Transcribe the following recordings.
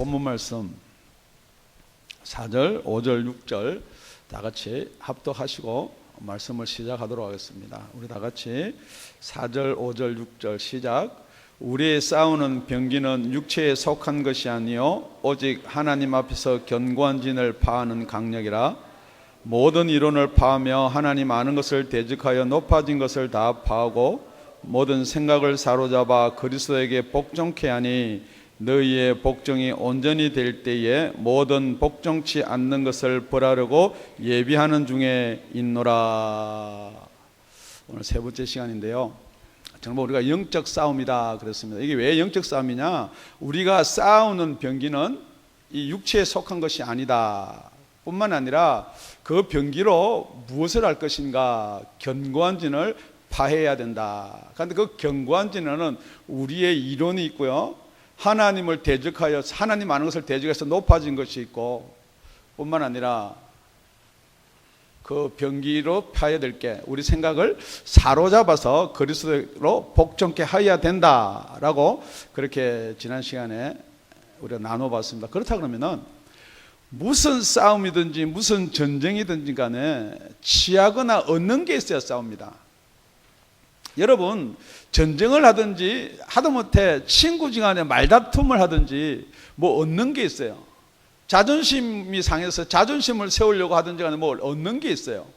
본문 말씀 4절, 5절, 6절 다 같이 합독하시고 말씀을 시작하도록 하겠습니다. 우리 다 같이 4절, 5절, 6절 시작. 우리의 싸우는 병기는 육체에 속한 것이 아니요 오직 하나님 앞에서 견고한 진을 파하는 강력이라. 모든 이론을 파하며 하나님 아는 것을 대적하여 높아진 것을 다 파하고 모든 생각을 사로잡아 그리스도에게 복종케 하니 너희의 복종이 온전히 될 때에 모든 복종치 않는 것을 벌하려고 예비하는 중에 있노라. 오늘 세 번째 시간인데요, 정말 우리가 영적 싸움이다 그랬습니다. 이게 왜 영적 싸움이냐? 우리가 싸우는 병기는 이 육체에 속한 것이 아니다 뿐만 아니라 그 병기로 무엇을 할 것인가, 견고한 진을 파해야 된다. 그런데 그 견고한 진에는 우리의 이론이 있고요, 하나님을 대적하여 하나님 아는 것을 대적해서 높아진 것이 있고, 뿐만 아니라 그 병기로 파야 될 게 우리 생각을 사로잡아서 그리스도로 복종케 하여야 된다라고 그렇게 지난 시간에 우리가 나눠봤습니다. 그렇다 그러면은 무슨 싸움이든지 무슨 전쟁이든지 간에 취하거나 얻는 게 있어야 싸웁니다. 여러분, 전쟁을 하든지 하다못해 친구지간에 말다툼을 하든지 뭐 얻는 게 있어요. 자존심이 상해서 자존심을 세우려고 하든지 간에 뭐 얻는 게 있어요.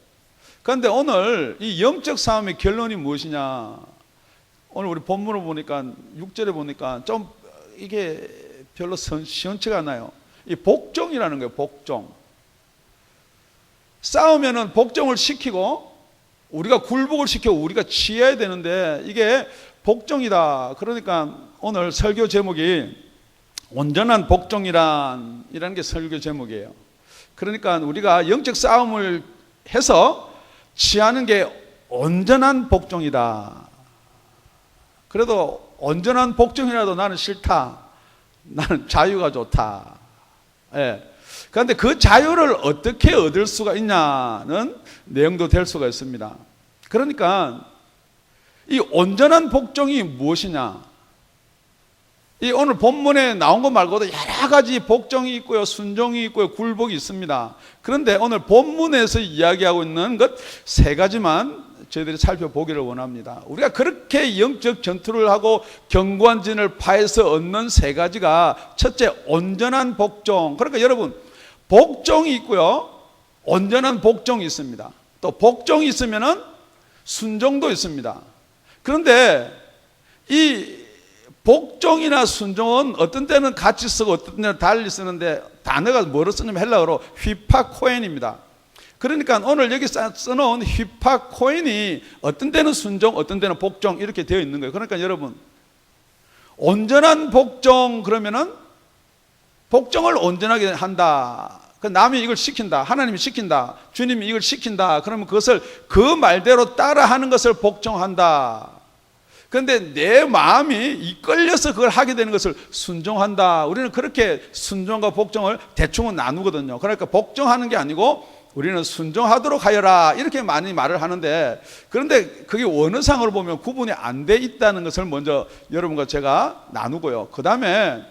그런데 오늘 이 영적 싸움의 결론이 무엇이냐? 오늘 우리 본문을 보니까 6절에 보니까 좀 이게 별로 시원치가 않아요. 이 복종이라는 거예요. 복종. 싸우면은 복종을 시키고 우리가 굴복을 시켜 우리가 취해야 되는데 이게 복종이다. 그러니까 오늘 설교 제목이 온전한 복종이라는 게 설교 제목이에요. 그러니까 우리가 영적 싸움을 해서 취하는 게 온전한 복종이다. 그래도 온전한 복종이라도 나는 싫다. 나는 자유가 좋다. 예. 그런데 그 자유를 어떻게 얻을 수가 있냐는 내용도 될 수가 있습니다. 그러니까 이 온전한 복종이 무엇이냐? 이 오늘 본문에 나온 것 말고도 여러 가지 복종이 있고요, 순종이 있고요, 굴복이 있습니다. 그런데 오늘 본문에서 이야기하고 있는 것 세 가지만 저희들이 살펴보기를 원합니다. 우리가 그렇게 영적 전투를 하고 견고한 진을 파해서 얻는 세 가지가, 첫째, 온전한 복종. 그러니까 여러분, 복종이 있고요, 온전한 복종이 있습니다. 또 복종이 있으면은 순종도 있습니다. 그런데 이 복종이나 순종은 어떤 때는 같이 쓰고 어떤 때는 달리 쓰는데 단어가 뭐로 쓰냐면 헬라어로 휘파코엔입니다. 그러니까 오늘 여기 써놓은 휘파코엔이 어떤 때는 순종, 어떤 때는 복종 이렇게 되어 있는 거예요. 그러니까 여러분, 온전한 복종 그러면은 복종을 온전하게 한다. 남이 이걸 시킨다, 하나님이 시킨다, 주님이 이걸 시킨다. 그러면 그것을 그 말대로 따라하는 것을 복종한다. 그런데 내 마음이 이끌려서 그걸 하게 되는 것을 순종한다. 우리는 그렇게 순종과 복종을 대충은 나누거든요. 그러니까 복종하는 게 아니고 우리는 순종하도록 하여라 이렇게 많이 말을 하는데, 그런데 그게 원어상으로 보면 구분이 안 돼 있다는 것을 먼저 여러분과 제가 나누고요. 그 다음에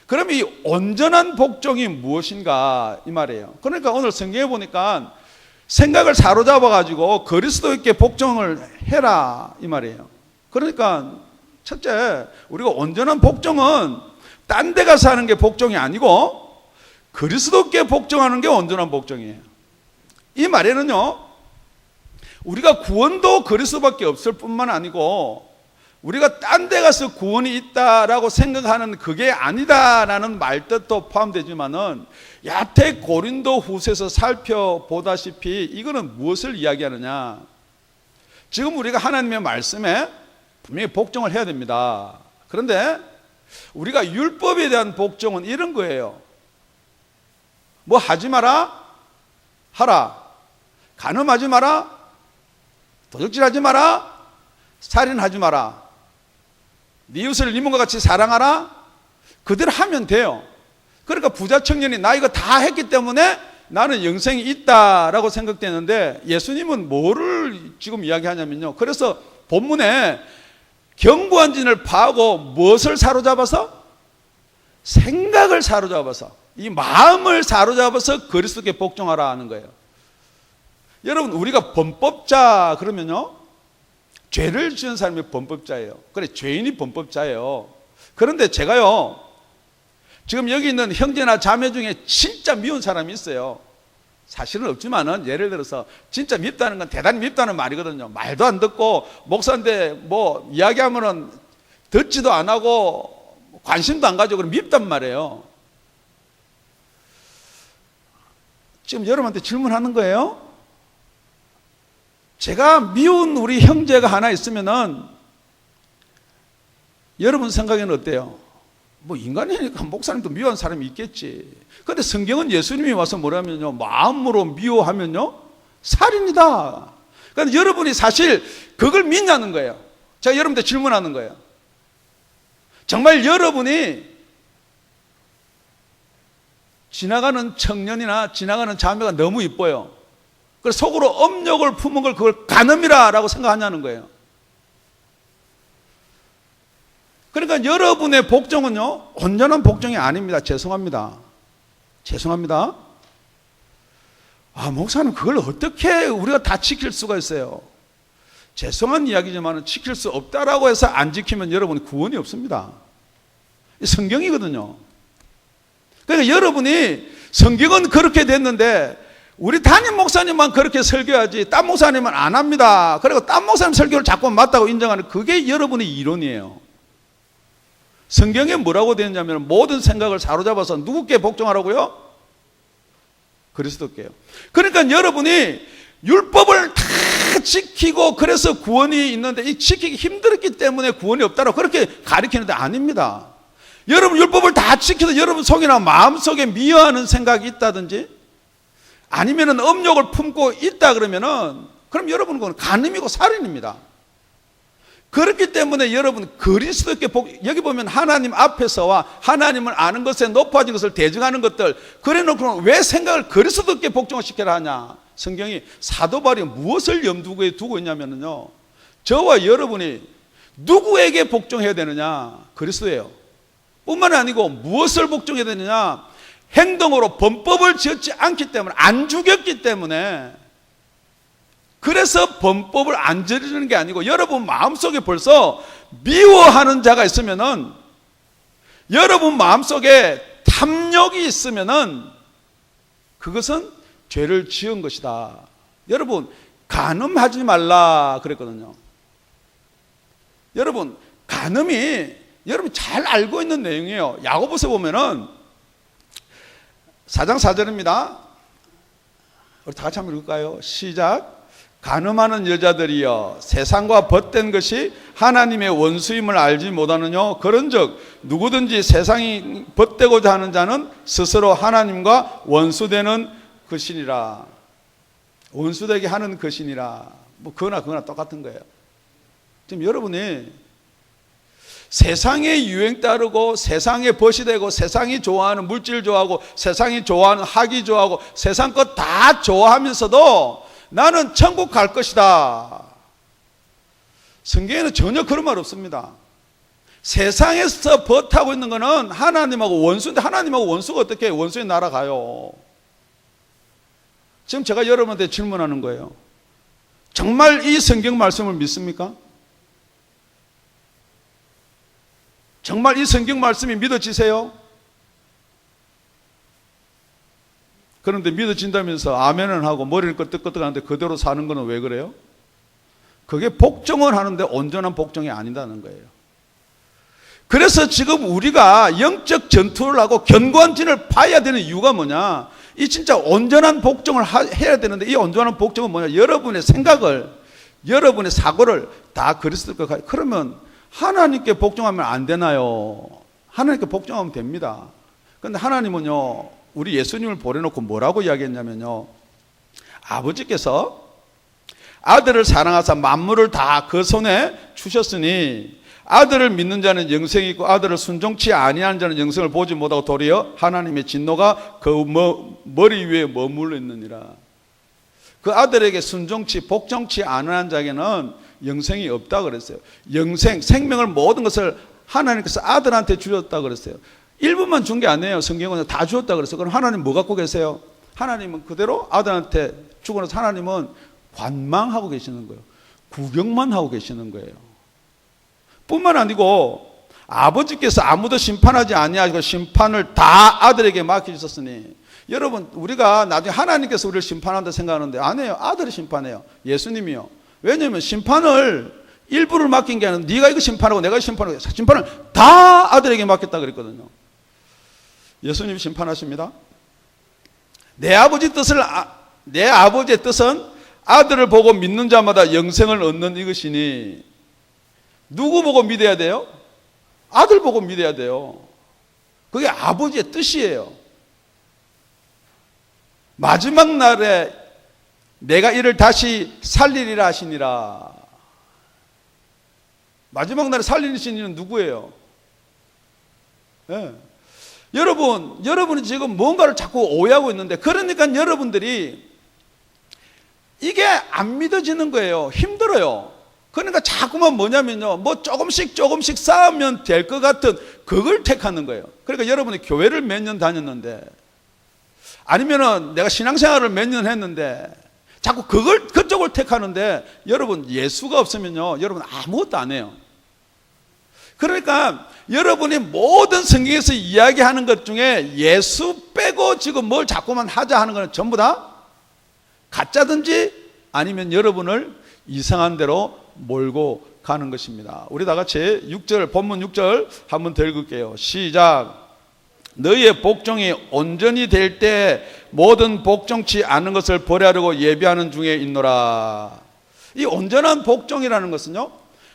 그럼 이 온전한 복종이 무엇인가 이 말이에요. 그러니까 오늘 성경에 보니까 생각을 사로잡아 가지고 그리스도께 복종을 해라 이 말이에요. 그러니까 첫째, 우리가 온전한 복종은 딴 데 가서 하는 게 복종이 아니고 그리스도께 복종하는 게 온전한 복종이에요. 이 말에는요, 우리가 구원도 그리스도밖에 없을 뿐만 아니고 우리가 딴 데 가서 구원이 있다라고 생각하는 그게 아니다라는 말뜻도 포함되지만은, 야태 고린도 후서에서 살펴보다시피 이거는 무엇을 이야기하느냐? 지금 우리가 하나님의 말씀에 분명히 복종을 해야 됩니다. 그런데 우리가 율법에 대한 복종은 이런 거예요. 뭐 하지 마라, 하라. 간음하지 마라, 도적질하지 마라, 살인하지 마라, 네 이웃을 네 몸과 같이 사랑하라. 그대로 하면 돼요. 그러니까 부자 청년이 나 이거 다 했기 때문에 나는 영생이 있다라고 생각되는데, 예수님은 뭐를 지금 이야기하냐면요, 그래서 본문에 견고한 진을 파하고 무엇을 사로잡아서? 생각을 사로잡아서, 이 마음을 사로잡아서 그리스도께 복종하라 하는 거예요. 여러분, 우리가 범법자 그러면요, 죄를 지은 사람이 범법자예요. 그래, 죄인이 범법자예요. 그런데 제가요, 지금 여기 있는 형제나 자매 중에 진짜 미운 사람이 있어요. 사실은 없지만은, 예를 들어서 진짜 밉다는 건 대단히 밉다는 말이거든요. 말도 안 듣고, 목사인데 뭐 이야기하면은 듣지도 안 하고 관심도 안 가지고 밉단 말이에요. 지금 여러분한테 질문하는 거예요. 제가 미운 우리 형제가 하나 있으면은 여러분 생각에는 어때요? 뭐 인간이니까 목사님도 미워하는 사람이 있겠지. 그런데 성경은 예수님이 와서 뭐라면요, 마음으로 미워하면요 살인이다. 그러니까 여러분이 사실 그걸 믿냐는 거예요. 제가 여러분한테 질문하는 거예요. 정말 여러분이 지나가는 청년이나 지나가는 자매가 너무 이뻐요. 그래서 속으로 업욕을 품은 걸 그걸 간음이라고 생각하냐는 거예요. 그러니까 여러분의 복종은요, 온전한 복종이 아닙니다. 죄송합니다. 죄송합니다. 아, 목사님, 그걸 어떻게 우리가 다 지킬 수가 있어요? 죄송한 이야기지만 지킬 수 없다라고 해서 안 지키면 여러분 구원이 없습니다. 성경이거든요. 그러니까 여러분이 성경은 그렇게 됐는데 우리 담임 목사님만 그렇게 설교하지 딴 목사님은 안 합니다. 그리고 딴 목사님 설교를 자꾸 맞다고 인정하는, 그게 여러분의 이론이에요. 성경에 뭐라고 되어 있냐면 모든 생각을 사로잡아서 누구께 복종하라고요? 그리스도께요. 그러니까 여러분이 율법을 다 지키고 그래서 구원이 있는데 이 지키기 힘들었기 때문에 구원이 없다고 그렇게 가리키는데 아닙니다. 여러분 율법을 다 지켜도 여러분 속이나 마음속에 미워하는 생각이 있다든지 아니면은 업욕을 품고 있다 그러면은 그럼 여러분은 그건 간음이고 살인입니다. 그렇기 때문에 여러분 그리스도께 여기 보면 하나님 앞에서와 하나님을 아는 것에 높아진 것을 대증하는 것들 그래 놓고 왜 생각을 그리스도께 복종을 시켜야 하냐. 성경이 사도 바울이 무엇을 염두에 두고 있냐면요, 저와 여러분이 누구에게 복종해야 되느냐? 그리스도예요. 뿐만 아니고 무엇을 복종해야 되느냐? 행동으로 범법을 지었지 않기 때문에, 안 죽였기 때문에. 그래서 범법을 안 저지르는 게 아니고 여러분 마음속에 벌써 미워하는 자가 있으면은, 여러분 마음속에 탐욕이 있으면은 그것은 죄를 지은 것이다. 여러분 간음하지 말라 그랬거든요. 여러분 간음이 여러분 잘 알고 있는 내용이에요. 야고보서 보면은 4장 4절입니다. 우리 다 같이 한번 읽을까요? 시작. 간음하는 여자들이여 세상과 벗된 것이 하나님의 원수임을 알지 못하느냐? 그런즉 누구든지 세상이 벗되고자 하는 자는 스스로 하나님과 원수되는 것이니라. 원수되게 하는 것이니라. 뭐 그거나 똑같은 거예요. 지금 여러분이 세상의 유행 따르고 세상에 벗이 되고 세상이 좋아하는 물질 좋아하고 세상이 좋아하는 학위 좋아하고 세상 것 다 좋아하면서도 나는 천국 갈 것이다. 성경에는 전혀 그런 말 없습니다. 세상에서 벗하고 있는 것은 하나님하고 원수인데 하나님하고 원수가 어떻게 원수의 나라 가요? 지금 제가 여러분한테 질문하는 거예요. 정말 이 성경 말씀을 믿습니까? 정말 이 성경 말씀이 믿어지세요? 그런데 믿어진다면서 아멘은 하고 머리는 끄덕끄덕하는데 그대로 사는 거는 왜 그래요? 그게 복종을 하는데 온전한 복종이 아니다는 거예요. 그래서 지금 우리가 영적 전투를 하고 견고한 진을 봐야 되는 이유가 뭐냐? 이 진짜 온전한 복종을 해야 되는데 이 온전한 복종은 뭐냐? 여러분의 생각을, 여러분의 사고를 다 그리스도께 가요. 그러면 하나님께 복종하면 안 되나요? 하나님께 복종하면 됩니다. 그런데 하나님은요, 우리 예수님을 보내놓고 뭐라고 이야기했냐면요, 아버지께서 아들을 사랑하사 만물을 다 그 손에 주셨으니 아들을 믿는 자는 영생이 있고 아들을 순종치 아니하는 자는 영생을 보지 못하고 도리어 하나님의 진노가 그 머리 위에 머물러 있느니라. 그 아들에게 순종치 복종치 않은 자에게는 영생이 없다 그랬어요. 영생, 생명을 모든 것을 하나님께서 아들한테 주셨다 그랬어요. 일부만 준 게 아니에요. 성경은 다 주었다 그래서. 그럼 하나님 뭐 갖고 계세요? 하나님은 그대로 아들한테 주고 나서 하나님은 관망하고 계시는 거예요. 구경만 하고 계시는 거예요. 뿐만 아니고 아버지께서 아무도 심판하지 아니하시고 심판을 다 아들에게 맡기셨으니, 여러분 우리가 나중에 하나님께서 우리를 심판한다 생각하는데 아니에요. 아들이 심판해요. 예수님이요. 왜냐하면 심판을 일부를 맡긴 게 아니라 네가 이거 심판하고 내가 심판하고, 심판을 다 아들에게 맡겼다 그랬거든요. 예수님이 심판하십니다. 내 아버지의 뜻은 아들을 보고 믿는 자마다 영생을 얻는 이것이니, 누구 보고 믿어야 돼요? 아들 보고 믿어야 돼요. 그게 아버지의 뜻이에요. 마지막 날에 내가 이를 다시 살리리라 하시니라. 마지막 날에 살리신 이는 누구예요? 네. 여러분이 지금 뭔가를 자꾸 오해하고 있는데, 그러니까 여러분들이 이게 안 믿어지는 거예요. 힘들어요. 그러니까 자꾸만 뭐냐면요, 뭐 조금씩 쌓으면 될 것 같은 그걸 택하는 거예요. 그러니까 여러분이 교회를 몇 년 다녔는데, 아니면은 내가 신앙생활을 몇 년 했는데 자꾸 그쪽을 택하는데, 여러분 예수가 없으면요, 여러분 아무것도 안 해요. 그러니까 여러분이 모든 성경에서 이야기하는 것 중에 예수 빼고 지금 뭘 자꾸만 하자 하는 건 전부 다 가짜든지 아니면 여러분을 이상한 데로 몰고 가는 것입니다. 우리 다 같이 6절, 본문 6절 한번 더 읽을게요. 시작. 너희의 복종이 온전히 될 때 모든 복종치 않은 것을 버리려고 예비하는 중에 있노라. 이 온전한 복종이라는 것은요,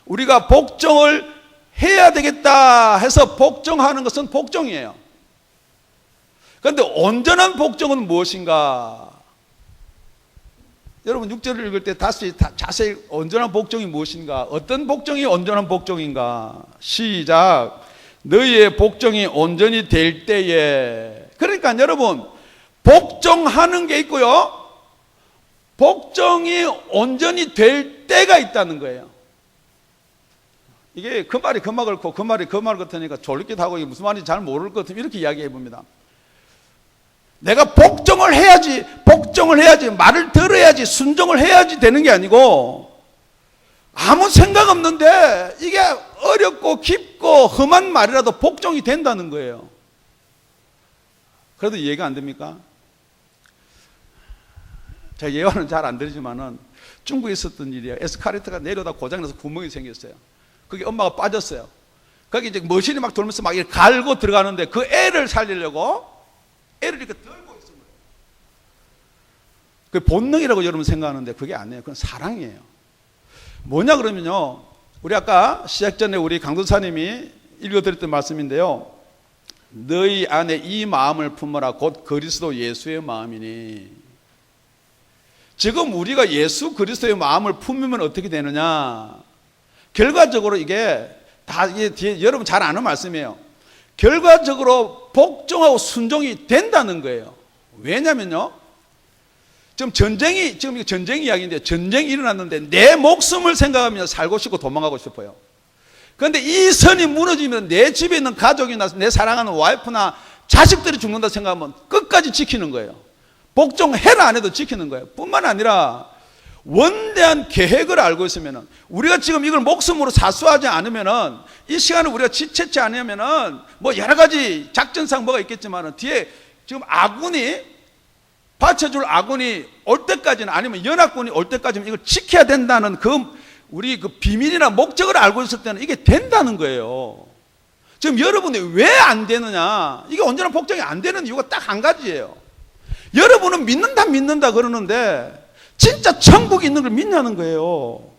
우리가 복종을 해야 되겠다 해서 복종하는 것은 복종이에요. 그런데 온전한 복종은 무엇인가? 여러분 6절을 읽을 때 다시 자세히 온전한 복종이 무엇인가? 어떤 복종이 온전한 복종인가? 시작. 너희의 복종이 온전히 될 때에. 그러니까 여러분, 복종하는 게 있고요, 복종이 온전히 될 때가 있다는 거예요. 이게 그 말이 그 말 그렇고 그 말이 그 말 같으니까 졸리기도 하고, 이게 무슨 말인지 잘 모를 것 같으면 이렇게 이야기해 봅니다. 내가 복종을 해야지, 말을 들어야지, 순종을 해야지 되는 게 아니고, 아무 생각 없는데 이게 어렵고 깊고 험한 말이라도 복종이 된다는 거예요. 그래도 이해가 안 됩니까? 제가 예화는 잘 안 드리지만은 중국에 있었던 일이에요. 에스카레이터가 내려다 고장나서 구멍이 생겼어요. 거기 엄마가 빠졌어요. 거기 이제 머신이 막 돌면서 막 이렇게 갈고 들어가는데, 그 애를 살리려고 애를 이렇게 들고 있는 거예요. 그 본능이라고 여러분 생각하는데 그게 아니에요. 그건 사랑이에요. 뭐냐 그러면요, 우리 아까 시작 전에 우리 강도사님이 읽어드렸던 말씀인데요, 너희 안에 이 마음을 품어라 곧 그리스도 예수의 마음이니. 지금 우리가 예수 그리스도의 마음을 품으면 어떻게 되느냐? 결과적으로 이게 다 이게 뒤에 여러분 잘 아는 말씀이에요. 결과적으로 복종하고 순종이 된다는 거예요. 왜냐면요, 지금 전쟁 이야기인데, 전쟁이 일어났는데 내 목숨을 생각하면 살고 싶고 도망가고 싶어요. 그런데 이 선이 무너지면 내 집에 있는 가족이나 내 사랑하는 와이프나 자식들이 죽는다 생각하면 끝까지 지키는 거예요. 복종해라 안 해도 지키는 거예요. 뿐만 아니라 원대한 계획을 알고 있으면은, 우리가 지금 이걸 목숨으로 사수하지 않으면은, 이 시간을 우리가 지체치 않으면은 뭐 여러 가지 작전상 뭐가 있겠지만은 뒤에 지금 아군이 받쳐줄 아군이 올 때까지는, 아니면 연합군이 올 때까지는 이걸 지켜야 된다는 우리 그 비밀이나 목적을 알고 있을 때는 이게 된다는 거예요. 지금 여러분이 왜 안 되느냐? 이게 온전한 복종이 안 되는 이유가 딱 한 가지예요. 여러분은 믿는다 그러는데 진짜 천국이 있는 걸 믿냐는 거예요.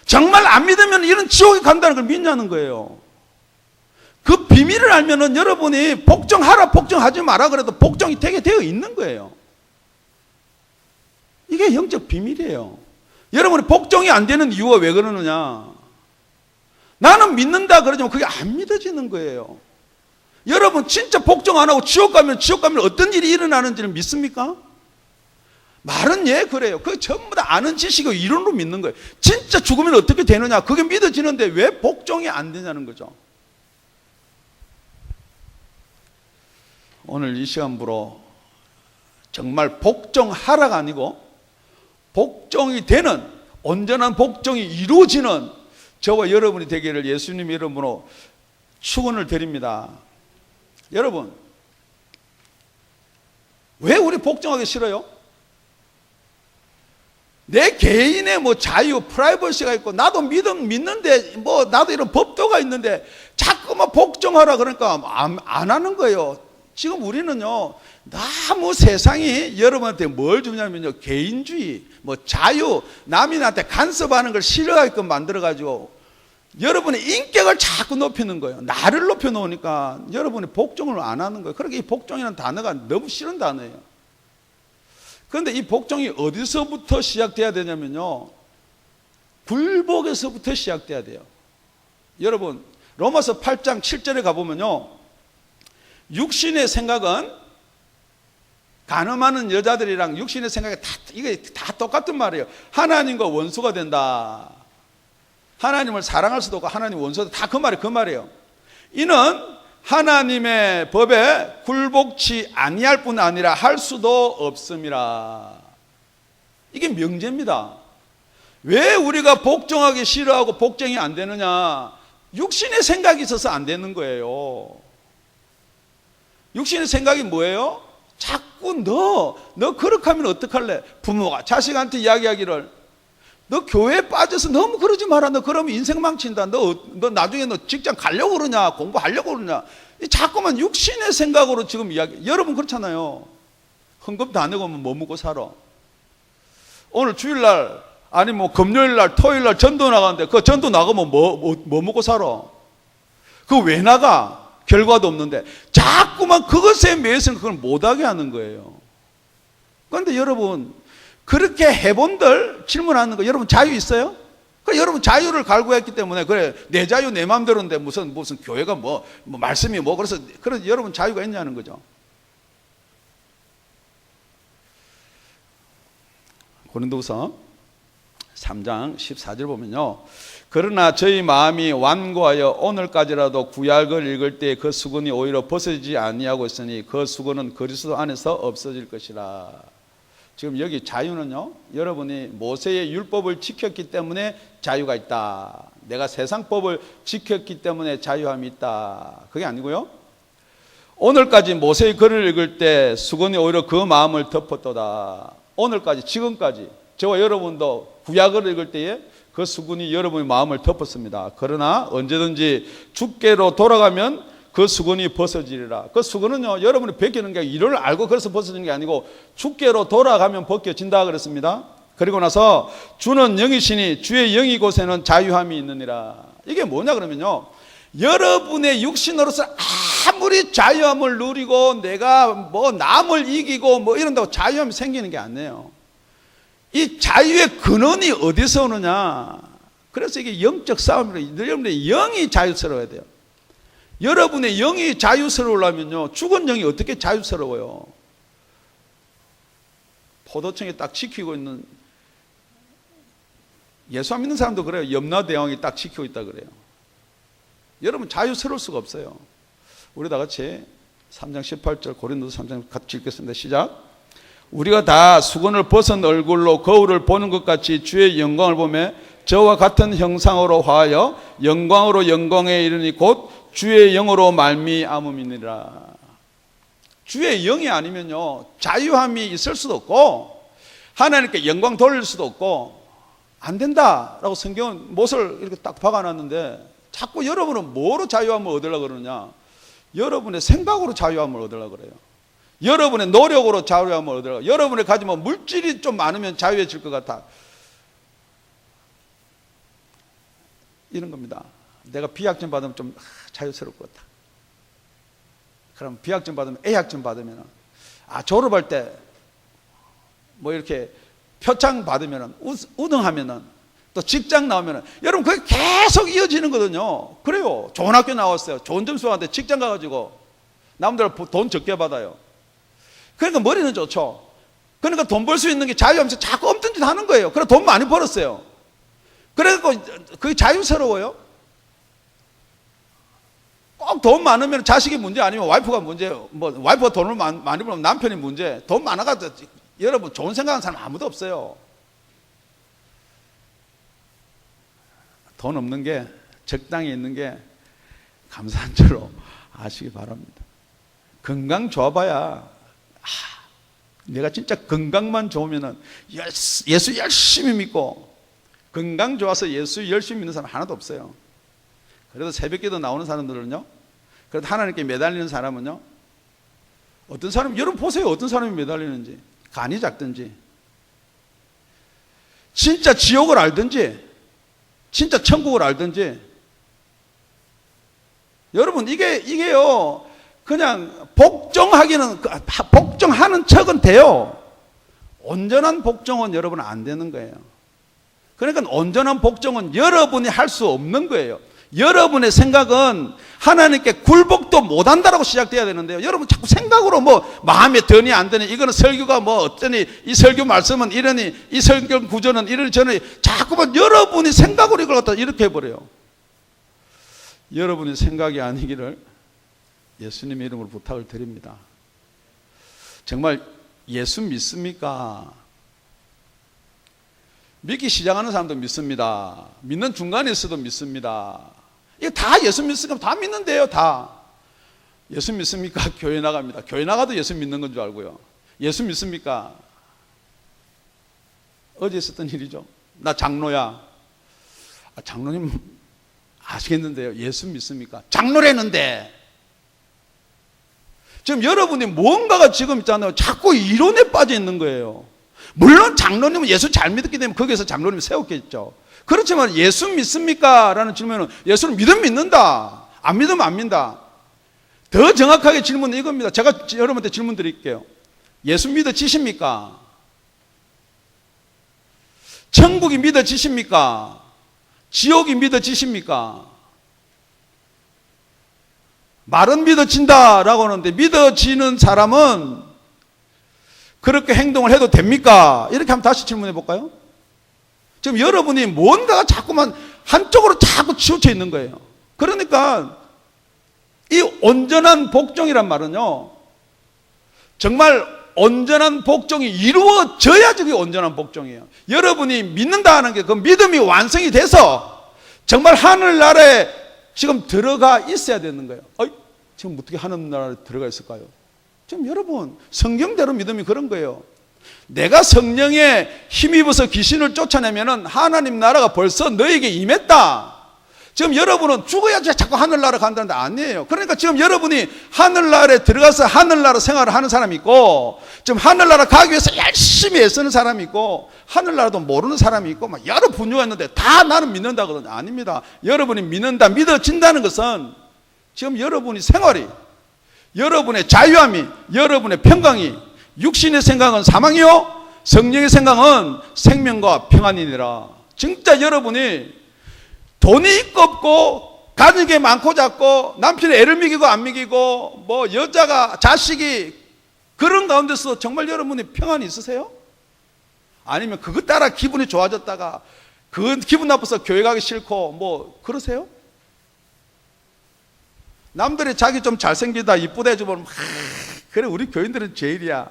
정말 안 믿으면 이런 지옥에 간다는 걸 믿냐는 거예요. 그 비밀을 알면은 여러분이 복종하라 복종하지 마라 그래도 복종이 되게 되어 있는 거예요. 이게 영적 비밀이에요. 여러분이 복종이 안 되는 이유가 왜 그러느냐? 나는 믿는다 그러지만 그게 안 믿어지는 거예요. 여러분 진짜 복종 안 하고 지옥 가면 어떤 일이 일어나는지를 믿습니까? 말은 예 그래요. 그게 전부 다 아는 지식이고 이론으로 믿는 거예요. 진짜 죽으면 어떻게 되느냐, 그게 믿어지는데 왜 복종이 안 되냐는 거죠. 오늘 이 시간부로 정말 복종하라가 아니고 복종이 되는, 온전한 복종이 이루어지는 저와 여러분이 되기를 예수님 이름으로 축원을 드립니다. 여러분, 왜 우리 복종하기 싫어요? 내 개인의 자유, 프라이버시가 있고, 나도 믿는데, 나도 이런 법도가 있는데, 자꾸만 복종하라 그러니까 안 하는 거예요. 지금 우리는요, 너무 세상이 여러분한테 뭘 주냐면요, 개인주의, 자유, 남이 나한테 간섭하는 걸 싫어하게끔 만들어가지고, 여러분의 인격을 자꾸 높이는 거예요. 나를 높여놓으니까 여러분이 복종을 안 하는 거예요. 그러니까 이 복종이라는 단어가 너무 싫은 단어예요. 그런데 이 복종이 어디서부터 시작돼야 되냐면요, 굴복에서부터 시작돼야 돼요. 여러분, 로마서 8장 7절에 가보면요, 육신의 생각은, 간음하는 여자들이랑 육신의 생각이 이게 다 똑같은 말이에요. 하나님과 원수가 된다. 하나님을 사랑할 수도 없고 하나님 원수도 다 그 말이에요. 이는 하나님의 법에 굴복치 아니할 뿐 아니라 할 수도 없음이라. 이게 명제입니다. 왜 우리가 복종하기 싫어하고 복종이 안 되느냐? 육신의 생각이 있어서 안 되는 거예요. 육신의 생각이 뭐예요? 자꾸 너 그렇게 하면 어떡할래? 부모가 자식한테 이야기하기를, 너 교회에 빠져서 너무 그러지 마라. 너 그러면 인생 망친다. 너 나중에 너 직장 가려고 그러냐? 공부하려고 그러냐? 자꾸만 육신의 생각으로 지금 이야기. 여러분 그렇잖아요. 헌금 다 내고 뭐 먹고 살아? 오늘 주일날, 아니 금요일날, 토요일날 전도 나가는데 그 전도 나가면 뭐 먹고 살아? 그거 왜 나가? 결과도 없는데 자꾸만 그것에 매여서 그걸 못하게 하는 거예요. 그런데 여러분, 그렇게 해본들 질문하는 거, 여러분 자유 있어요? 그래, 여러분 자유를 갈구했기 때문에, 그래, 내 자유 내 마음대로인데 무슨 교회가 말씀이 그래서 여러분 자유가 있냐는 거죠. 고린도후서 3장 14절 보면요, 그러나 저희 마음이 완고하여 오늘까지라도 구약을 읽을 때 그 수건이 오히려 벗어지지 아니하고 있으니 그 수건은 그리스도 안에서 없어질 것이라. 지금 여기 자유는요, 여러분이 모세의 율법을 지켰기 때문에 자유가 있다. 내가 세상법을 지켰기 때문에 자유함이 있다. 그게 아니고요, 오늘까지 모세의 글을 읽을 때 수건이 오히려 그 마음을 덮었도다. 오늘까지, 지금까지 저와 여러분도 구약을 읽을 때에 그 수건이 여러분의 마음을 덮었습니다. 그러나 언제든지 주께로 돌아가면 그 수건이 벗어지리라. 그 수건은요, 여러분이 벗기는 게 이를 알고 그래서 벗어지는 게 아니고 주께로 돌아가면 벗겨진다 그랬습니다. 그리고 나서 주는 영이시니 주의 영이 곳에는 자유함이 있느니라. 이게 뭐냐 그러면요, 여러분의 육신으로서 아무리 자유함을 누리고 내가 남을 이기고 이런다고 자유함이 생기는 게 아니에요. 이 자유의 근원이 어디서 오느냐? 그래서 이게 영적 싸움이에요. 여러분의 영이 자유스러워야 돼요. 여러분의 영이 자유스러우려면요, 죽은 영이 어떻게 자유스러워요? 포도청에 딱 지키고 있는, 예수 안 믿는 사람도 그래요. 염라대왕이 딱 지키고 있다 그래요. 여러분 자유스러울 수가 없어요. 우리 다 같이 3장 18절 고린도서 3장 같이 읽겠습니다. 시작. 우리가 다 수건을 벗은 얼굴로 거울을 보는 것 같이 주의 영광을 보며 저와 같은 형상으로 화하여 영광으로 영광에 이르니 곧 주의 영으로 말미암음이니라. 주의 영이 아니면요, 자유함이 있을 수도 없고 하나님께 영광 돌릴 수도 없고 안 된다라고 성경은 못을 이렇게 딱 박아놨는데, 자꾸 여러분은 뭐로 자유함을 얻으려고 그러느냐? 여러분의 생각으로 자유함을 얻으려고 그래요. 여러분의 노력으로 자유함을 얻으려고. 여러분의 가지면 물질이 좀 많으면 자유해질 것 같아, 이런 겁니다. 내가 B학점 받으면 좀 자유스러울 것 같아. 그럼 B학점 받으면 A학점 받으면, 졸업할 때 이렇게 표창 받으면, 우등하면, 또 직장 나오면, 여러분 그게 계속 이어지는 거거든요. 그래요. 좋은 학교 나왔어요. 좋은 점수 받는데 직장 가가지고 남들 돈 적게 받아요. 그러니까 머리는 좋죠. 그러니까 돈 벌 수 있는 게 자유하면서 자꾸 없던 짓 하는 거예요. 그래서 돈 많이 벌었어요. 그래서 그게 자유스러워요? 꼭 돈 많으면 자식이 문제 아니면 와이프가 문제, 뭐 와이프가 돈을 많이 벌면 남편이 문제. 돈 많아가지고 여러분 좋은 생각하는 사람 아무도 없어요. 돈 없는 게, 적당히 있는 게 감사한 줄로 아시기 바랍니다. 건강 좋아봐야, 내가 진짜 건강만 좋으면은 예수 열심히 믿고, 건강 좋아서 예수 열심히 믿는 사람 하나도 없어요. 그래도 새벽기도 나오는 사람들은요, 그래도 하나님께 매달리는 사람은요, 어떤 사람, 여러분 보세요. 어떤 사람이 매달리는지. 간이 작든지, 진짜 지옥을 알든지, 진짜 천국을 알든지. 여러분 이게요, 그냥 복종하는 척은 돼요. 온전한 복종은 여러분 안 되는 거예요. 그러니까 온전한 복종은 여러분이 할 수 없는 거예요. 여러분의 생각은 하나님께 굴복도 못한다라고 시작돼야 되는데요. 여러분 자꾸 생각으로 뭐 마음에 드니 안 드니, 이거는 설교가 뭐 어쩌니, 이 설교 말씀은 이러니, 이 설교 구조는 이러니 저러니, 자꾸만 여러분이 생각으로 이걸 갖다 이렇게 해버려요. 여러분의 생각이 아니기를 예수님의 이름으로 부탁을 드립니다. 정말 예수 믿습니까? 믿기 시작하는 사람도 믿습니다. 믿는 중간에 있어도 믿습니다. 이거 다 예수 믿으니까 다 믿는데요. 다 예수 믿습니까? 교회 나갑니다. 교회 나가도 예수 믿는 건 줄 알고요. 예수 믿습니까? 어제 있었던 일이죠. 나 장로야. 장로님 아시겠는데요. 예수 믿습니까? 장로라는데. 지금 여러분이 뭔가가 지금 있잖아요. 자꾸 이론에 빠져 있는 거예요. 물론 장로님은 예수 잘 믿었기 때문에 거기에서 장로님 세웠겠죠. 그렇지만 예수 믿습니까? 라는 질문은 예수를 믿으면 믿는다, 안 믿으면 안 믿는다. 더 정확하게 질문은 이겁니다. 제가 여러분한테 질문 드릴게요. 예수 믿어지십니까? 천국이 믿어지십니까? 지옥이 믿어지십니까? 말은 믿어진다라고 하는데 믿어지는 사람은 그렇게 행동을 해도 됩니까? 이렇게 한번 다시 질문해 볼까요? 지금 여러분이 뭔가가 자꾸만 한쪽으로 자꾸 치우쳐 있는 거예요. 그러니까 이 온전한 복종이란 말은요, 정말 온전한 복종이 이루어져야 그게 온전한 복종이에요. 여러분이 믿는다 하는 게 그 믿음이 완성이 돼서 정말 하늘나라에 지금 들어가 있어야 되는 거예요. 지금 어떻게 하늘나라에 들어가 있을까요? 지금 여러분 성경대로 믿음이 그런 거예요. 내가 성령에 힘입어서 귀신을 쫓아내면은 하나님 나라가 벌써 너에게 임했다. 지금 여러분은 죽어야지 자꾸 하늘나라 간다는데 아니에요. 그러니까 지금 여러분이 하늘나라에 들어가서 하늘나라 생활을 하는 사람이 있고, 지금 하늘나라 가기 위해서 열심히 애쓰는 사람이 있고, 하늘나라도 모르는 사람이 있고, 막 여러 분야가 있는데 다 나는 믿는다거든요. 아닙니다. 여러분이 믿는다, 믿어진다는 것은 지금 여러분이 생활이, 여러분의 자유함이, 여러분의 평강이, 육신의 생각은 사망이요, 성령의 생각은 생명과 평안이니라. 진짜 여러분이 돈이 있고 없고, 가진 게 많고 작고, 남편이 애를 먹이고 안 먹이고, 뭐 여자가 자식이, 그런 가운데서 정말 여러분이 평안이 있으세요? 아니면 그것 따라 기분이 좋아졌다가 그 기분 나빠서 교회 가기 싫고 뭐 그러세요? 남들이 자기 좀 잘생기다 이쁘다 해주면 그래 우리 교인들은 제일이야.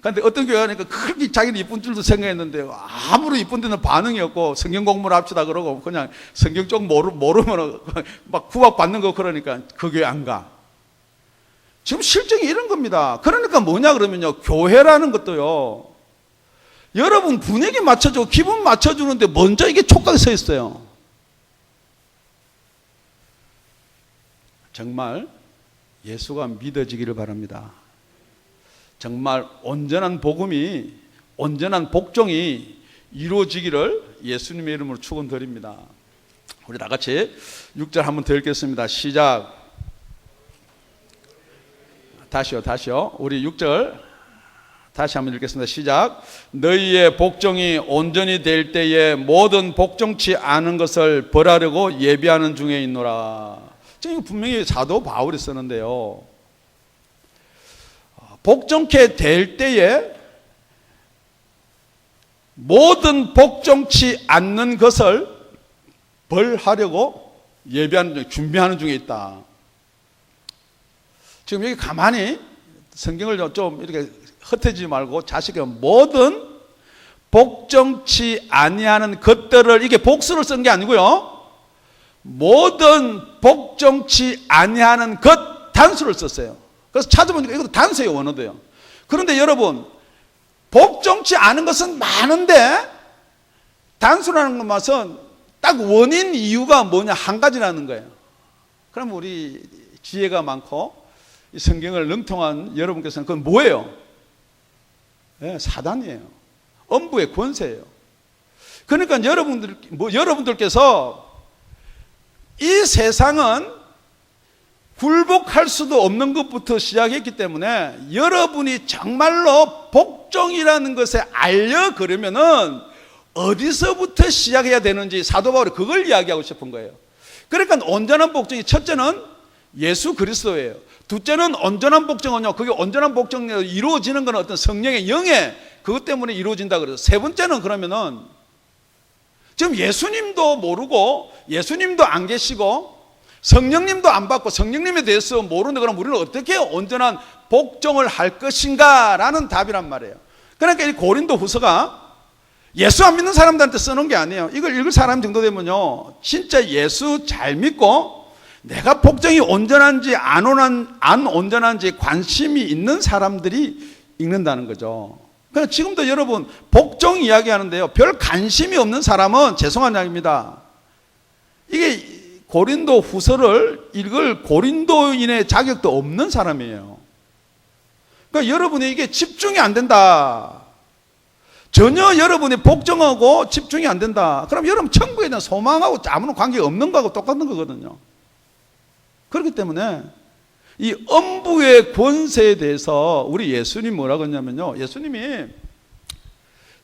그런데 어떤 교회 가니까 그렇게 자기는 이쁜 줄도 생각했는데 아무리 이쁜 데는 반응이 없고, 성경 공부를 합시다 그러고 그냥 성경 쪽 모르면 막 구박 받는 거, 그러니까 그 교회 안 가. 지금 실정이 이런 겁니다. 그러니까 뭐냐 그러면요, 교회라는 것도요, 여러분 분위기 맞춰주고 기분 맞춰주는데 먼저 이게 촉각이 서 있어요. 정말 예수가 믿어지기를 바랍니다. 정말 온전한 복음이, 온전한 복종이 이루어지기를 예수님의 이름으로 축원드립니다. 우리 다 같이 6절 한번 더 읽겠습니다. 시작. 다시요. 우리 6절 다시 한번 읽겠습니다. 시작. 너희의 복종이 온전히 될 때에 모든 복종치 않은 것을 벌하려고 예비하는 중에 있노라. 지금 분명히 사도 바울이 쓰는데요, 복종케 될 때에 모든 복종치 않는 것을 벌하려고 예비하는 중에, 준비하는 중에 있다. 지금 여기 가만히 성경을 좀 이렇게 흩어지지 말고 자식의 모든 복종치 아니하는 것들을, 이게 복수를 쓴 게 아니고요, 모든 복종치 아니하는 것 단수를 썼어요. 그래서 찾아보니까 이것도 단수예요, 원어도요. 그런데 여러분, 복종치 않은 것은 많은데 단수라는 것은 딱 원인 이유가 뭐냐, 한 가지라는 거예요. 그럼 우리 지혜가 많고 이 성경을 능통한 여러분께서는 그건 뭐예요? 네, 사단이에요. 엄부의 권세예요. 그러니까 여러분들께서 이 세상은 굴복할 수도 없는 것부터 시작했기 때문에 여러분이 정말로 복종이라는 것에 알려그러면은 어디서부터 시작해야 되는지 사도 바울이 그걸 이야기하고 싶은 거예요. 그러니까 온전한 복종이 첫째는 예수 그리스도예요. 둘째는 온전한 복종은요, 그게 온전한 복종으로 이루어지는 건 어떤 성령의 영의 그것 때문에 이루어진다 그래서. 세 번째는 그러면은 지금 예수님도 모르고 예수님도 안 계시고 성령님도 안 받고 성령님에 대해서 모르는데 그럼 우리는 어떻게 온전한 복종을 할 것인가 라는 답이란 말이에요. 그러니까 이 고린도 후서가 예수 안 믿는 사람들한테 써놓은 게 아니에요. 이걸 읽을 사람 정도 되면요, 진짜 예수 잘 믿고 내가 복종이 온전한지 안 온전한지 관심이 있는 사람들이 읽는다는 거죠. 그러니까 지금도 여러분 복종 이야기하는데요, 별 관심이 없는 사람은 죄송한 이야기입니다. 이게 고린도 후서를 읽을 고린도인의 자격도 없는 사람이에요. 그러니까 여러분이 이게 집중이 안 된다, 전혀 여러분이 복종하고 집중이 안 된다, 그럼 여러분 천국에 대한 소망하고 아무런 관계가 없는 거하고 똑같은 거거든요. 그렇기 때문에 이 엄부의 권세에 대해서 우리 예수님이 뭐라고 했냐면요, 예수님이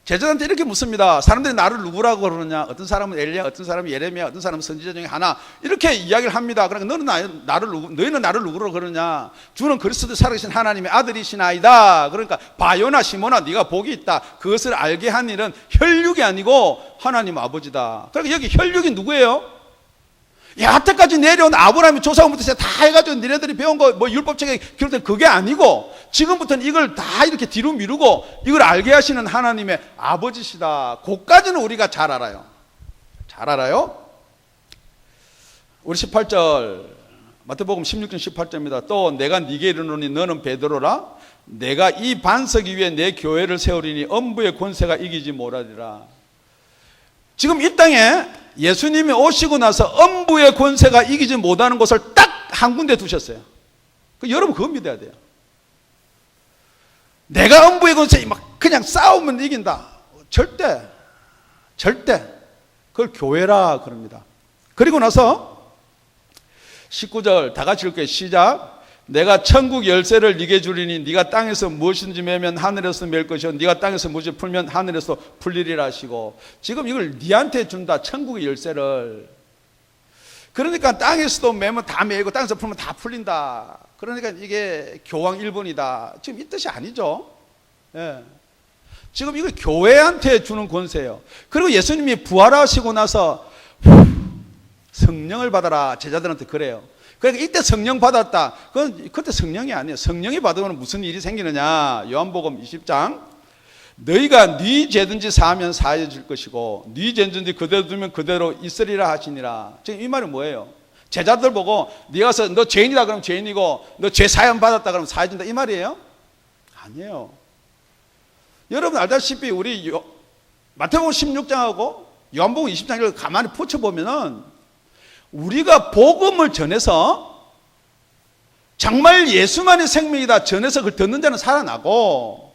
제자들한테 이렇게 묻습니다. 사람들이 나를 누구라고 그러느냐, 어떤 사람은 엘리야, 어떤 사람은 예레미야, 어떤 사람은 선지자 중에 하나, 이렇게 이야기를 합니다. 그러니까 너희는 나를 누구라고 그러느냐, 주는 그리스도 살아계신 하나님의 아들이시나이다. 그러니까 바요나 시몬아, 네가 복이 있다. 그것을 알게 한 일은 혈육이 아니고 하나님 아버지다. 그러니까 여기 혈육이 누구예요? 여태까지 내려온 아브라함이 조상부터 다 해가지고 니네들이 배운 거 뭐 율법책에 기록된 그게 아니고 지금부터는 이걸 다 이렇게 뒤로 미루고 이걸 알게 하시는 하나님의 아버지시다. 그까지는 우리가 잘 알아요. 잘 알아요? 우리 18절 마태복음 16장 18절입니다. 또 내가 네게 이르노니 너는 베드로라. 내가 이 반석 위에 내 교회를 세우리니 엄부의 권세가 이기지 못하리라. 지금 이 땅에 예수님이 오시고 나서 엄부의 권세가 이기지 못하는 곳을 딱 한 군데 두셨어요. 여러분 그거 믿어야 돼요. 내가 엄부의 권세에 막 그냥 싸우면 이긴다. 절대 그걸 교회라 그럽니다. 그리고 나서 19절 다 같이 읽을게요. 시작. 내가 천국 열쇠를 네게 주리니 네가 땅에서 무엇인지 매면 하늘에서 맬 것이요 네가 땅에서 무엇을 풀면 하늘에서 풀리리라 하시고, 지금 이걸 네한테 준다, 천국의 열쇠를. 그러니까 땅에서도 매면 다 매고 땅에서 풀면 다 풀린다. 그러니까 이게 교황 1번이다. 지금 이 뜻이 아니죠. 예. 지금 이거 교회한테 주는 권세예요. 그리고 예수님이 부활하시고 나서 성령을 받아라 제자들한테 그래요. 그러니까 이때 성령 받았다. 그건 그때 성령이 아니에요. 성령이 받으면 무슨 일이 생기느냐. 요한복음 20장. 너희가 네 죄든지 사하면 사해질 것이고 네 죄든지 그대로 두면 그대로 있으리라 하시니라. 지금 이 말은 뭐예요? 제자들 보고 네가 가서 너 죄인이다 그러면 죄인이고 너 죄 사함 받았다 그러면 사해진다 이 말이에요? 아니에요. 여러분 알다시피 우리 마태복음 16장하고 요한복음 20장을 가만히 펼쳐보면은 우리가 복음을 전해서 정말 예수만이 생명이다 전해서 그걸 듣는 자는 살아나고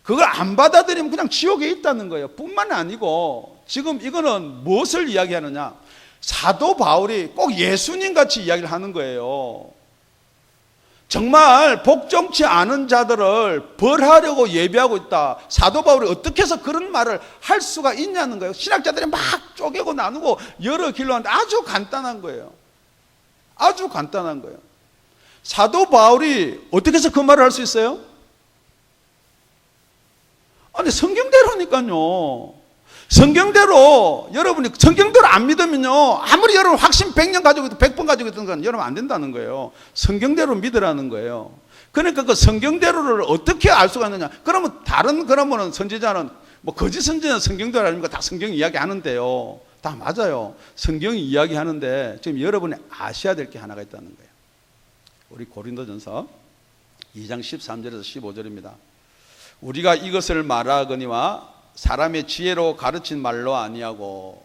그걸 안 받아들이면 그냥 지옥에 있다는 거예요. 뿐만 아니고 지금 이거는 무엇을 이야기하느냐, 사도 바울이 꼭 예수님같이 이야기를 하는 거예요. 정말 복종치 않은 자들을 벌하려고 예비하고 있다. 사도 바울이 어떻게 해서 그런 말을 할 수가 있냐는 거예요. 신학자들이 막 쪼개고 나누고 여러 길로 하는데 아주 간단한 거예요. 아주 간단한 거예요. 사도 바울이 어떻게 해서 그 말을 할 수 있어요? 아니 성경대로니까요. 성경대로 여러분이 성경대로 안 믿으면요, 아무리 여러분 확신 100년 가지고 있든 100번 가지고 있든 건 여러분 안 된다는 거예요. 성경대로 믿으라는 거예요. 그러니까 그 성경대로를 어떻게 알 수가 있느냐? 그러면 다른 그러면은 선지자는 뭐 거짓 선지자는 성경대로 아닙니까? 다 성경 이야기 하는데요. 다 맞아요. 성경이 이야기하는데 지금 여러분이 아셔야 될 게 하나가 있다는 거예요. 우리 고린도전서 2장 13절에서 15절입니다. 우리가 이것을 말하거니와 사람의 지혜로 가르친 말로 아니하고,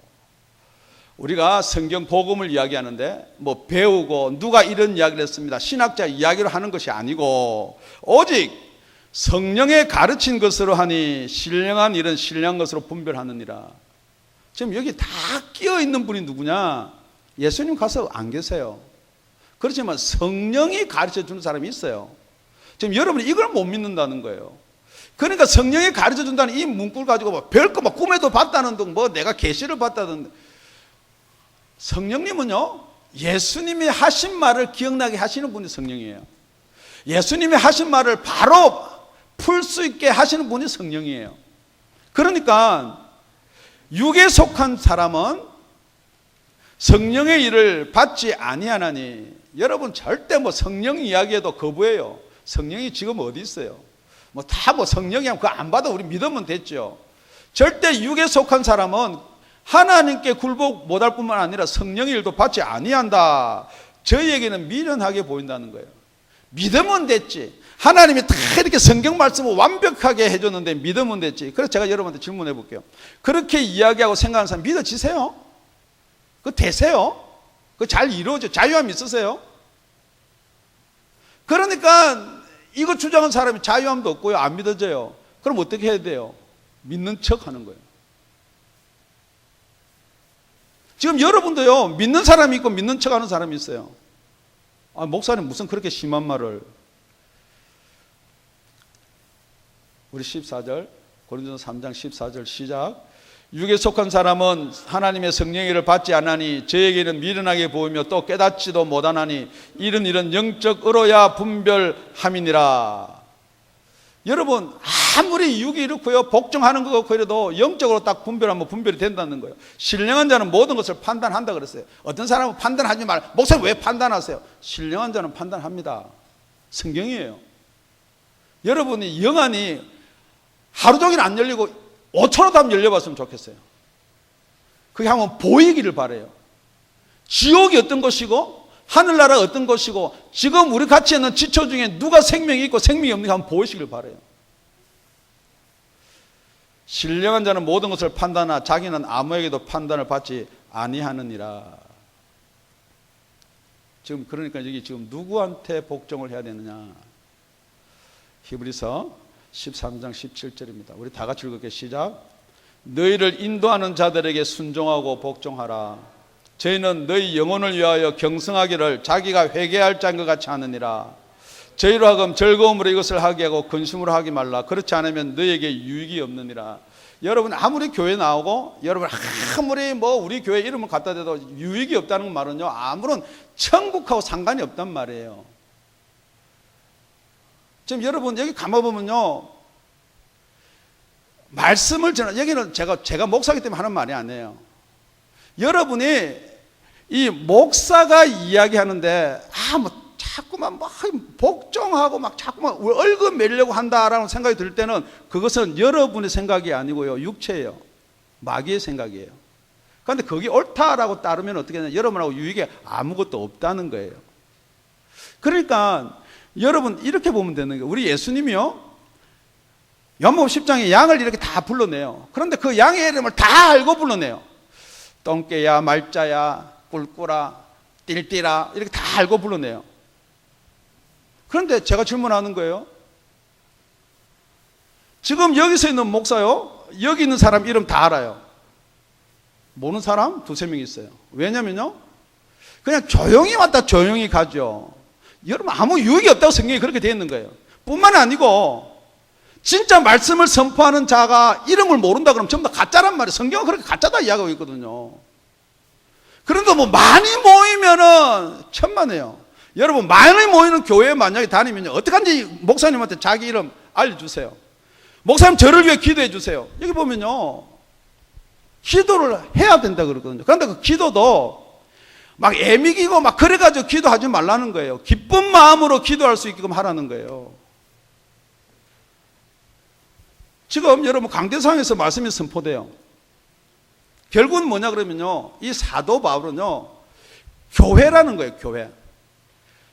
우리가 성경 복음을 이야기하는데 뭐 배우고 누가 이런 이야기를 했습니다, 신학자 이야기로 하는 것이 아니고 오직 성령의 가르친 것으로 하니 신령한 일은 신령한 것으로 분별하느니라. 지금 여기 다 끼어 있는 분이 누구냐? 예수님 가서 안 계세요. 그렇지만 성령이 가르쳐 주는 사람이 있어요. 지금 여러분이 이걸 못 믿는다는 거예요. 그러니까 성령이 가르쳐 준다는 이 문구를 가지고 뭐 별거 막 꿈에도 봤다는 등 뭐 내가 계시를 봤다는, 성령님은요, 예수님이 하신 말을 기억나게 하시는 분이 성령이에요. 예수님이 하신 말을 바로 풀 수 있게 하시는 분이 성령이에요. 그러니까 육에 속한 사람은 성령의 일을 받지 아니하나니, 여러분 절대 뭐 성령 이야기에도 거부해요. 성령이 지금 어디 있어요? 뭐 다 뭐 성령이 그거 안 받아 우리 믿으면 됐죠. 절대 육에 속한 사람은 하나님께 굴복 못할 뿐만 아니라 성령의 일도 받지 아니한다. 저희에게는 미련하게 보인다는 거예요. 믿으면 됐지. 하나님이 다 이렇게 성경 말씀을 완벽하게 해줬는데 믿으면 됐지. 그래서 제가 여러분한테 질문해 볼게요. 그렇게 이야기하고 생각하는 사람 믿어지세요? 그거 되세요? 그거 잘 이루어져? 자유함 있으세요? 그러니까 이거 주장한 사람이 자유함도 없고요, 안 믿어져요. 그럼 어떻게 해야 돼요? 믿는 척 하는 거예요. 지금 여러분도요, 믿는 사람이 있고 믿는 척 하는 사람이 있어요. 아, 목사님 무슨 그렇게 심한 말을. 우리 14절, 고린도서 3장 14절 시작. 육에 속한 사람은 하나님의 성령의 일을 받지 않으니 저에게는 미련하게 보이며 또 깨닫지도 못하나니 이런 일은 영적으로야 분별함이니라. 여러분 아무리 육이 이렇고요, 복종하는 것 같고 이래도 영적으로 딱 분별하면 분별이 된다는 거예요. 신령한 자는 모든 것을 판단한다 그랬어요. 어떤 사람은 판단하지 말, 목사님 왜 판단하세요? 신령한 자는 판단합니다. 성경이에요. 여러분이 영안이 하루 종일 안 열리고 5초라도 한번 열려봤으면 좋겠어요. 그게 한번 보이기를 바라요. 지옥이 어떤 것이고 하늘나라가 어떤 것이고 지금 우리 같이 있는 지초 중에 누가 생명이 있고 생명이 없는 가 한번 보이시길 바라요. 신령한 자는 모든 것을 판단하나 자기는 아무에게도 판단을 받지 아니하느니라. 지금 그러니까 여기 지금 누구한테 복종을 해야 되느냐? 히브리서 13장 17절입니다. 우리 다 같이 읽을게요. 시작. 너희를 인도하는 자들에게 순종하고 복종하라. 저희는 너희 영혼을 위하여 경성하기를 자기가 회개할 자인 것 같이 하느니라. 저희로 하금 즐거움으로 이것을 하게 하고 근심으로 하지 말라. 그렇지 않으면 너희에게 유익이 없느니라. 여러분 아무리 교회 나오고 여러분 아무리 뭐 우리 교회 이름을 갖다 대도 유익이 없다는 말은요, 아무런 천국하고 상관이 없단 말이에요. 지금 여러분 여기 가만보면요, 말씀을 전하, 여기는 제가 목사이기 때문에 하는 말이 아니에요. 여러분이 이 목사가 이야기하는데 뭐 자꾸만 막 복종하고 막 자꾸만 얼굴 매려고 한다라는 생각이 들 때는 그것은 여러분의 생각이 아니고요, 육체예요. 마귀의 생각이에요. 그런데 그게 옳다라고 따르면 어떻게 되냐? 여러분하고 유익이 아무것도 없다는 거예요. 그러니까 여러분 이렇게 보면 되는 거예요. 우리 예수님이요, 요한복음 10장에 양을 이렇게 다 불러내요. 그런데 그 양의 이름을 다 알고 불러내요. 똥개야, 말자야, 꿀꿀아, 띨띨아 이렇게 다 알고 불러내요. 그런데 제가 질문하는 거예요. 지금 여기서 있는 목사요, 여기 있는 사람 이름 다 알아요. 모르는 사람 두세 명 있어요. 왜냐면요, 그냥 조용히 왔다 조용히 가죠. 여러분 아무 유익이 없다고 성경이 그렇게 되어 있는 거예요. 뿐만 아니고 진짜 말씀을 선포하는 자가 이름을 모른다 그러면 전부 다 가짜란 말이에요. 성경은 그렇게 가짜다 이야기하고 있거든요. 그런데 뭐 많이 모이면은 천만에요. 여러분 많이 모이는 교회에 만약에 다니면요, 어떡한지 목사님한테 자기 이름 알려주세요. 목사님 저를 위해 기도해 주세요. 여기 보면요, 기도를 해야 된다 그러거든요. 그런데 그 기도도 막 애미기고 막 그래가지고 기도하지 말라는 거예요. 기쁜 마음으로 기도할 수 있게끔 하라는 거예요. 지금 여러분 강대상에서 말씀이 선포돼요. 결국은 뭐냐 그러면요, 이 사도 바울은요 교회라는 거예요. 교회.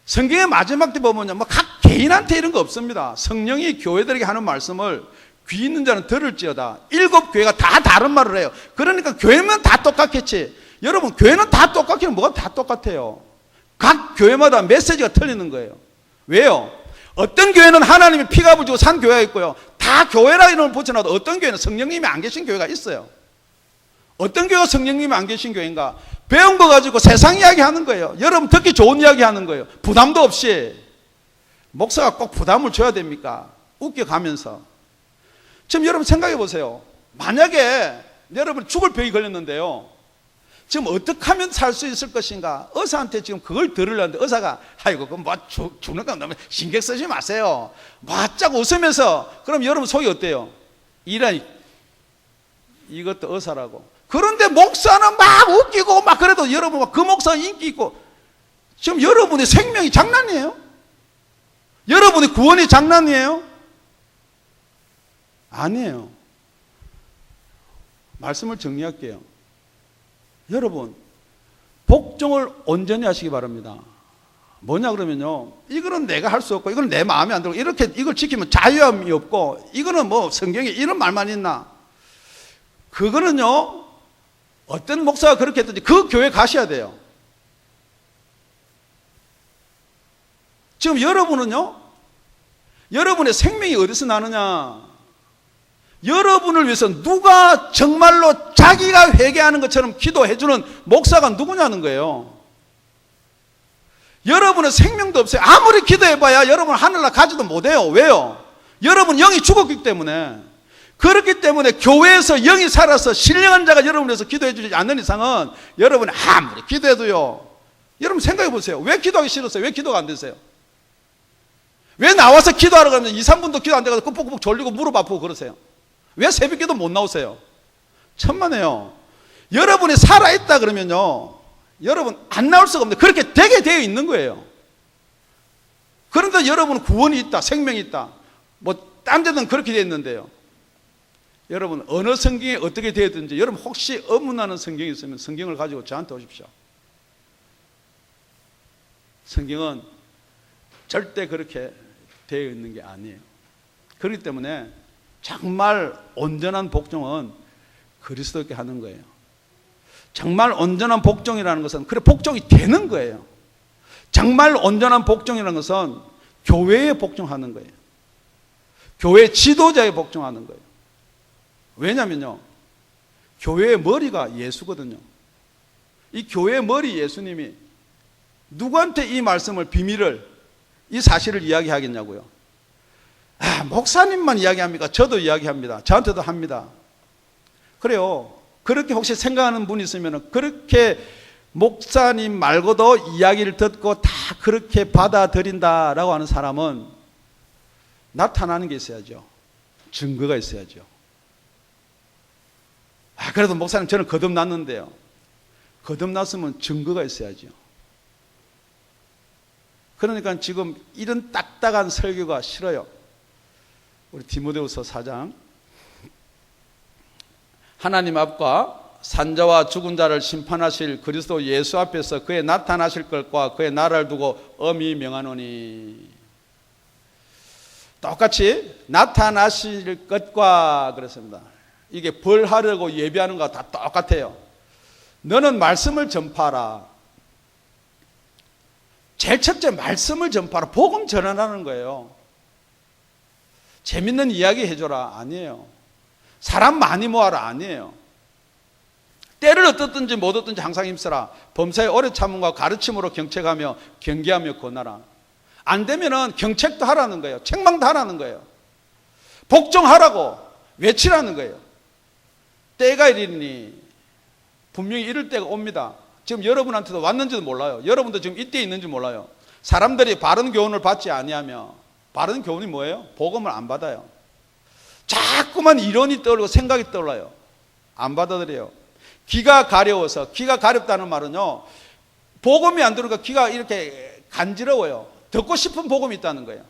성경의 마지막 때 보면요, 뭐 각 개인한테 이런 거 없습니다. 성령이 교회들에게 하는 말씀을 귀 있는 자는 들을지어다. 7 교회가 다 다른 말을 해요. 그러니까 교회면 다 똑같겠지. 여러분 교회는 다 똑같기는 뭐가 다 똑같아요. 각 교회마다 메시지가 틀리는 거예요. 왜요? 어떤 교회는 하나님의 피가 부어지고 산 교회가 있고요, 다 교회라 이름을 붙여놔도 어떤 교회는 성령님이 안 계신 교회가 있어요. 어떤 교회가 성령님이 안 계신 교회인가? 배운 거 가지고 세상 이야기 하는 거예요. 여러분 듣기 좋은 이야기 하는 거예요. 부담도 없이. 목사가 꼭 부담을 줘야 됩니까? 웃겨가면서. 지금 여러분 생각해 보세요. 만약에 여러분 죽을 병이 걸렸는데요, 지금 어떻게 하면 살 수 있을 것인가? 의사한테 지금 그걸 들으려는데 의사가 아이고 그럼 뭐 죽는 건 너무 신경 쓰지 마세요. 바짝 웃으면서. 그럼 여러분 속이 어때요? 이것도 의사라고. 그런데 목사는 막 웃기고 막 그래도 여러분 그 목사 인기 있고. 지금 여러분의 생명이 장난이에요? 여러분의 구원이 장난이에요? 아니에요. 말씀을 정리할게요. 여러분 복종을 온전히 하시기 바랍니다. 뭐냐 그러면요, 이거는 내가 할 수 없고 이거는 내 마음에 안 들고 이렇게 이걸 지키면 자유함이 없고 이거는 뭐 성경에 이런 말만 있나? 그거는요 어떤 목사가 그렇게 했든지 그 교회 가셔야 돼요. 지금 여러분은요, 여러분의 생명이 어디서 나느냐? 여러분을 위해서 누가 정말로 자기가 회개하는 것처럼 기도해주는 목사가 누구냐는 거예요. 여러분의 생명도 없어요. 아무리 기도해봐야 여러분 하늘날 가지도 못해요. 왜요? 여러분 영이 죽었기 때문에. 그렇기 때문에 교회에서 영이 살아서 신령한 자가 여러분을 위해서 기도해 주지 않는 이상은 여러분이 아무리 기도해도요, 여러분 생각해 보세요. 왜 기도하기 싫었어요? 왜 기도가 안 되세요? 왜 나와서 기도하러 가면 2, 3분도 기도 안 돼서 꾸벅꾸벅 졸리고 무릎 아프고 그러세요? 왜 새벽기도 못 나오세요? 천만에요. 여러분이 살아있다 그러면요, 여러분 안 나올 수가 없는데 그렇게 되게 되어 있는 거예요. 그런데 여러분은 구원이 있다, 생명이 있다, 뭐 딴 데는 그렇게 되어 있는데요. 여러분 어느 성경에 어떻게 되었든지 여러분 혹시 의문나는 성경이 있으면 성경을 가지고 저한테 오십시오. 성경은 절대 그렇게 되어 있는 게 아니에요. 그렇기 때문에 정말 온전한 복종은 그리스도께 하는 거예요. 정말 온전한 복종이라는 것은 그래 복종이 되는 거예요. 정말 온전한 복종이라는 것은 교회에 복종하는 거예요. 교회 지도자에 복종하는 거예요. 왜냐면요, 교회의 머리가 예수거든요. 이 교회의 머리 예수님이 누구한테 이 말씀을, 비밀을, 이 사실을 이야기하겠냐고요. 목사님만 이야기합니까? 저도 이야기합니다. 저한테도 합니다. 그래요. 그렇게 혹시 생각하는 분이 있으면 그렇게 목사님 말고도 이야기를 듣고 다 그렇게 받아들인다라고 하는 사람은 나타나는 게 있어야죠. 증거가 있어야죠. 그래도 목사님 저는 거듭났는데요. 거듭났으면 증거가 있어야죠. 그러니까 지금 이런 딱딱한 설교가 싫어요. 우리 디모데후서 4장, 하나님 앞과 산자와 죽은 자를 심판하실 그리스도 예수 앞에서 그의 나타나실 것과 그의 나라를 두고 엄히 명하노니. 똑같이 나타나실 것과 그랬습니다. 이게 벌하려고 예비하는 거 다 똑같아요. 너는 말씀을 전파하라. 제일 첫째 말씀을 전파하라. 복음 전하라는 거예요. 재밌는 이야기 해줘라 아니에요. 사람 많이 모아라 아니에요. 때를 어떻든지 못 얻든지 항상 힘쓰라. 범사의 오래 참음과 가르침으로 경책하며 경계하며 권하라. 안 되면은 경책도 하라는 거예요. 책망도 하라는 거예요. 복종하라고 외치라는 거예요. 때가 이르니 분명히 이럴 때가 옵니다. 지금 여러분한테도 왔는지도 몰라요. 여러분도 지금 이때 있는지 몰라요. 사람들이 바른 교훈을 받지 아니하며, 바른 교훈이 뭐예요? 복음을 안 받아요. 자꾸만 이론이 떠오르고 생각이 떠올라요. 안 받아들여요. 귀가 가려워서. 귀가 가렵다는 말은요, 복음이 안 들어오니까 귀가 이렇게 간지러워요. 듣고 싶은 복음이 있다는 거예요.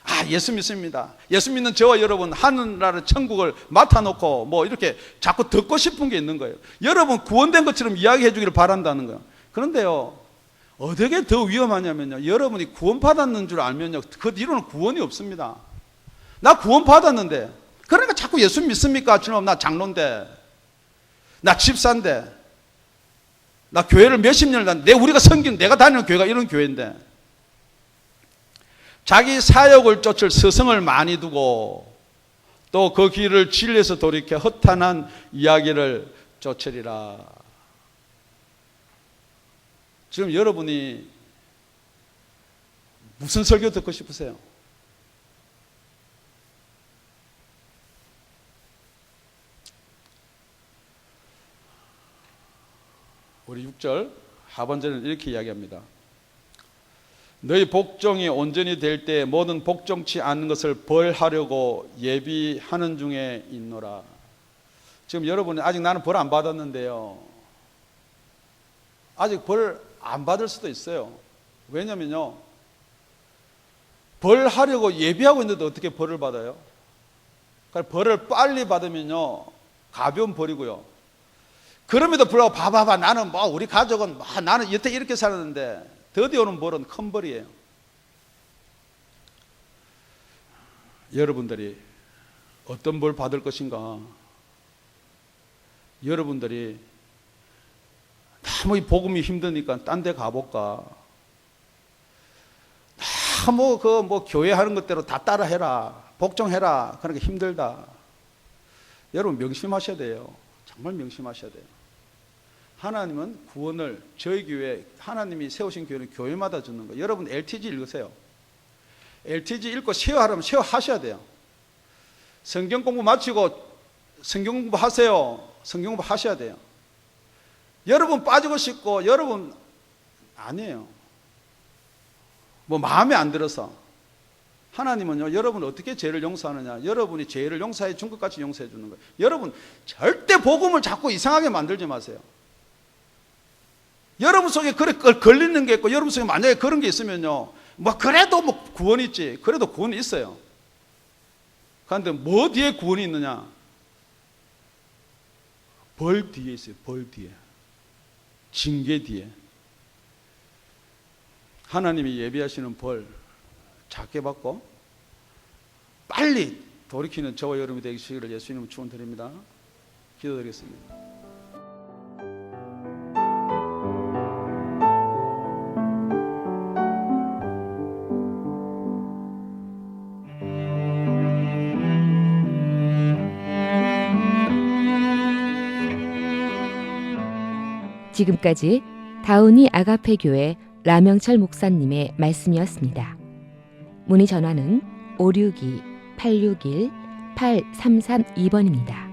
아, 예수 믿습니다. 예수 믿는 저와 여러분 하늘나라 천국을 맡아놓고 뭐 이렇게 자꾸 듣고 싶은 게 있는 거예요. 여러분 구원된 것처럼 이야기해 주기를 바란다는 거예요. 그런데요, 어떻게 더 위험하냐면요, 여러분이 구원받았는 줄 알면요, 그 뒤로는 구원이 없습니다. 나 구원받았는데, 그러니까 자꾸 예수 믿습니까? 지금 나 장로인데, 나 집사인데, 나 교회를 몇십 년을 다녔는데, 우리가 섬기는, 내가 다니는 교회가 이런 교회인데, 자기 사역을 쫓을 스승을 많이 두고 또 그 길을 진리에서 돌이켜 허탄한 이야기를 쫓으리라. 지금 여러분이 무슨 설교 듣고 싶으세요? 우리 6절 하반절은 이렇게 이야기합니다. 너희 복종이 온전히 될 때 모든 복종치 않는 것을 벌하려고 예비하는 중에 있노라. 지금 여러분이 아직 나는 벌 안 받았는데요, 아직 벌 안 받을 수도 있어요. 왜냐면요, 벌하려고 예비하고 있는데 어떻게 벌을 받아요? 그러니까 벌을 빨리 받으면요, 가벼운 벌이고요. 그럼에도 불구하고 봐봐봐, 나는 뭐 우리 가족은 뭐 나는 여태 이렇게 살았는데, 드디어 오는 벌은 큰 벌이에요. 여러분들이 어떤 벌 받을 것인가? 여러분들이 너무 이 복음이 힘드니까 딴 데 가볼까? 너무 뭐 교회 하는 것대로 다 따라해라, 복종해라, 그러니까 힘들다. 여러분 명심하셔야 돼요. 정말 명심하셔야 돼요. 하나님은 구원을, 저희 교회, 하나님이 세우신 교회는 교회마다 주는 거예요. 여러분 LTG 읽으세요. LTG 읽고 쉐어하려면 쉐어하셔야 돼요. 성경 공부 마치고 성경 공부 하세요. 성경 공부 하셔야 돼요. 여러분 빠지고 싶고, 여러분 아니에요. 뭐 마음에 안 들어서. 하나님은요, 여러분 어떻게 죄를 용서하느냐, 여러분이 죄를 용서해 준 것같이 용서해 주는 거예요. 여러분 절대 복음을 자꾸 이상하게 만들지 마세요. 여러분 속에 그래 걸리는 게 있고, 여러분 속에 만약에 그런 게 있으면요, 뭐 그래도 뭐 구원이 있지. 그래도 구원이 있어요. 그런데 뭐 뒤에 구원이 있느냐? 벌 뒤에 있어요. 벌 뒤에. 징계 뒤에. 하나님이 예비하시는 벌 작게 받고 빨리 돌이키는 저와 여러분이 되시기를 예수님은 축원드립니다. 기도드리겠습니다. 지금까지 다운이 아가페 교회 라명철 목사님의 말씀이었습니다. 문의 전화는 562-861-8332번입니다.